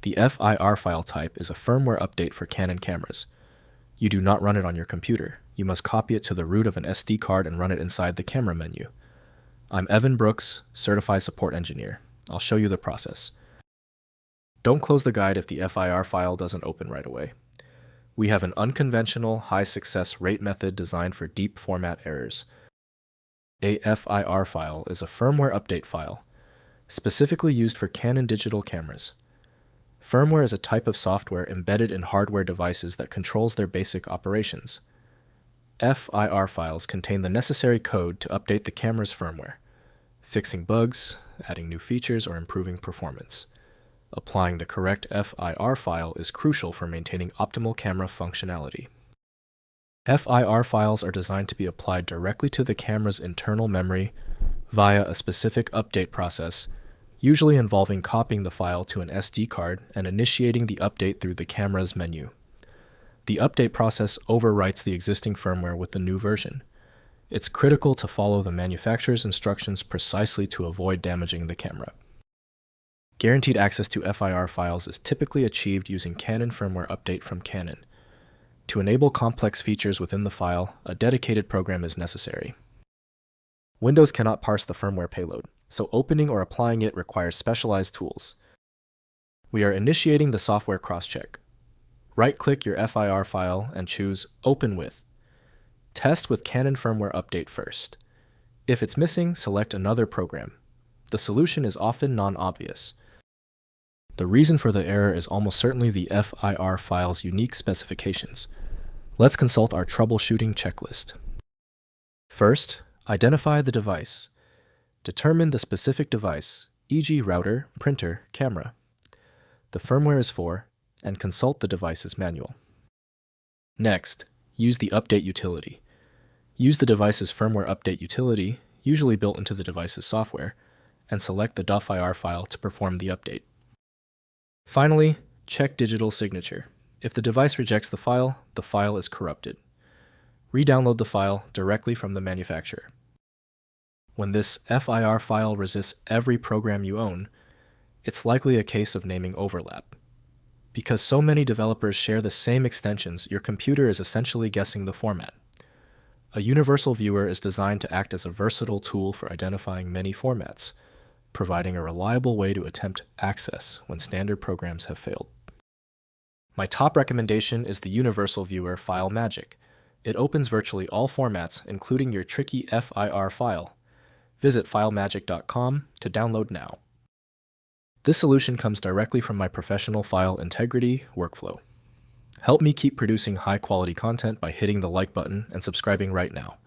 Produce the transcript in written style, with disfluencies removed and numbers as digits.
The FIR file type is a firmware update for Canon cameras. You do not run it on your computer. You must copy it to the root of an SD card and run it inside the camera menu. I'm Evan Brooks, Certified Support Engineer. I'll show you the process. Don't close the guide if the FIR file doesn't open right away. We have an unconventional, high-success rate method designed for deep format errors. A FIR file is a firmware update file, specifically used for Canon digital cameras. Firmware is a type of software embedded in hardware devices that controls their basic operations. FIR files contain the necessary code to update the camera's firmware, fixing bugs, adding new features, or improving performance. Applying the correct FIR file is crucial for maintaining optimal camera functionality. FIR files are designed to be applied directly to the camera's internal memory via a specific update process, usually involving copying the file to an SD card and initiating the update through the camera's menu. The update process overwrites the existing firmware with the new version. It's critical to follow the manufacturer's instructions precisely to avoid damaging the camera. Guaranteed access to FIR files is typically achieved using Canon Firmware Update from Canon. To enable complex features within the file, a dedicated program is necessary. Windows cannot parse the firmware payload, so opening or applying it requires specialized tools. We are initiating the software cross-check. Right-click your FIR file and choose Open With. Test with Canon Firmware Update first. If it's missing, select another program. The solution is often non-obvious. The reason for the error is almost certainly the FIR file's unique specifications. Let's consult our troubleshooting checklist. First, identify the device. Determine the specific device, e.g. router, printer, camera, the firmware is for, and consult the device's manual. Next, use the update utility. Use the device's firmware update utility, usually built into the device's software, and select the .fir file to perform the update. Finally, check digital signature. If the device rejects the file is corrupted. Re-download the file directly from the manufacturer. When this FIR file resists every program you own, it's likely a case of naming overlap. Because so many developers share the same extensions, your computer is essentially guessing the format. A universal viewer is designed to act as a versatile tool for identifying many formats, providing a reliable way to attempt access when standard programs have failed. My top recommendation is the Universal Viewer File Magic. It opens virtually all formats, including your tricky FIR file. Visit filemagic.com to download now. This solution comes directly from my professional file integrity workflow. Help me keep producing high-quality content by hitting the like button and subscribing right now.